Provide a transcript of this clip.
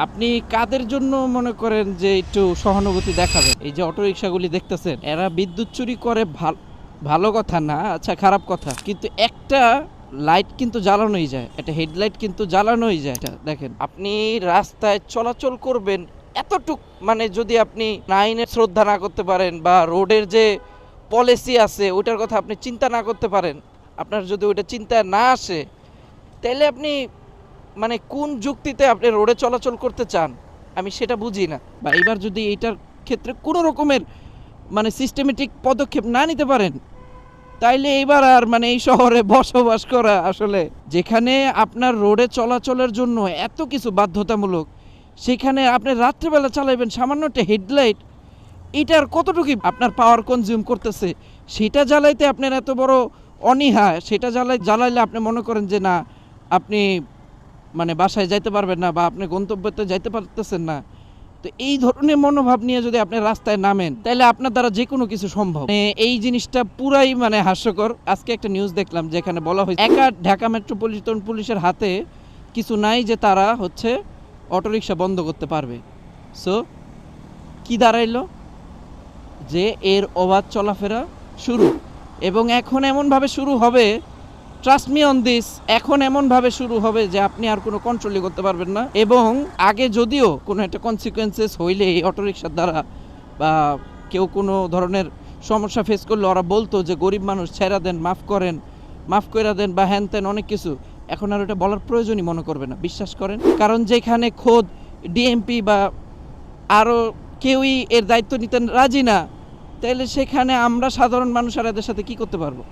আপনি কাদের জন্য মনে করেন যে একটু সহানুভূতি দেখাবেন? এই যে অটোরিকশাগুলি দেখতেছেন, এরা বিদ্যুৎ চুরি করে ভালো কথা না, আচ্ছা খারাপ কথা। কিন্তু একটা লাইট কিন্তু জ্বালানোই যায়। একটা হেডলাইট কিন্তু জ্বালানোই যায়। এটা দেখেন, আপনি রাস্তায় চলাচল করবেন এতটুক মানে যদি আপনি আইনের শ্রদ্ধা না করতে পারেন বা রোডের যে পলিসি আছে ওইটার কথা আপনি চিন্তা না করতে পারেন, আপনার যদি ওইটা চিন্তায় না আসে, তাহলে আপনি মানে কোন যুক্তিতে আপনি রোডে চলাচল করতে চান আমি সেটা বুঝি না। বা এবার যদি এইটার ক্ষেত্রে কোনো রকমের মানে সিস্টেমেটিক পদক্ষেপ না নিতে পারেন, তাইলে এবার আর মানে এই শহরে বসবাস করা আসলে, যেখানে আপনার রোডে চলাচলের জন্য এত কিছু বাধ্যতামূলক, সেখানে আপনি রাত্রেবেলা চালাবেন সামান্য একটা হেডলাইট, এটার কতটুকু আপনার পাওয়ার কনজিউম করতেছে সেটা জ্বালাইতে আপনার এত বড় অনীহা। সেটা জ্বালাইলে আপনি মনে করেন যে না, আপনি মানে বাসায় যাইতে পারবেন না বা আপনি গন্তব্যতে যাইতে পারতেছেন না। তো এই ধরনের মনোভাব নিয়ে যদি আপনি রাস্তায় নামেন, তাহলে আপনার দ্বারা যে কোনো কিছু সম্ভব। এই জিনিসটা পুরাই মানে হাস্যকর। আজকে একটা নিউজ দেখলাম যেখানে বলা হয়েছে একা ঢাকা মেট্রোপলিটন পুলিশের হাতে কিছু নাই যে তারা হচ্ছে অটোরিকশা বন্ধ করতে পারবে। সো কি দাঁড়াইলো, যে এর অবাধ চলাফেরা শুরু, এবং এখন এমনভাবে শুরু হবে, ট্রাস্ট মি অন দিস, এখন এমনভাবে শুরু হবে যে আপনি আর কোনো কন্ট্রোলই করতে পারবেন না। এবং আগে যদিও কোনো একটা কনসিকুয়েন্সেস হইলে এই অটোরিকশার দ্বারা বা কেউ কোনো ধরনের সমস্যা ফেস করলে ওরা বলতো যে গরিব মানুষ ছেড়া দেন, মাফ করেন, মাফ করে দেন বা হ্যান ত্যান অনেক কিছু, এখন আর ওটা বলার প্রয়োজনই মনে করবে না, বিশ্বাস করেন। কারণ যেখানে খোদ ডিএমপি বা আরও কেউই এর দায়িত্ব নিতে রাজি না, তাইলে সেখানে আমরা সাধারণ মানুষ আর এদের সাথে কি করতে পারবো?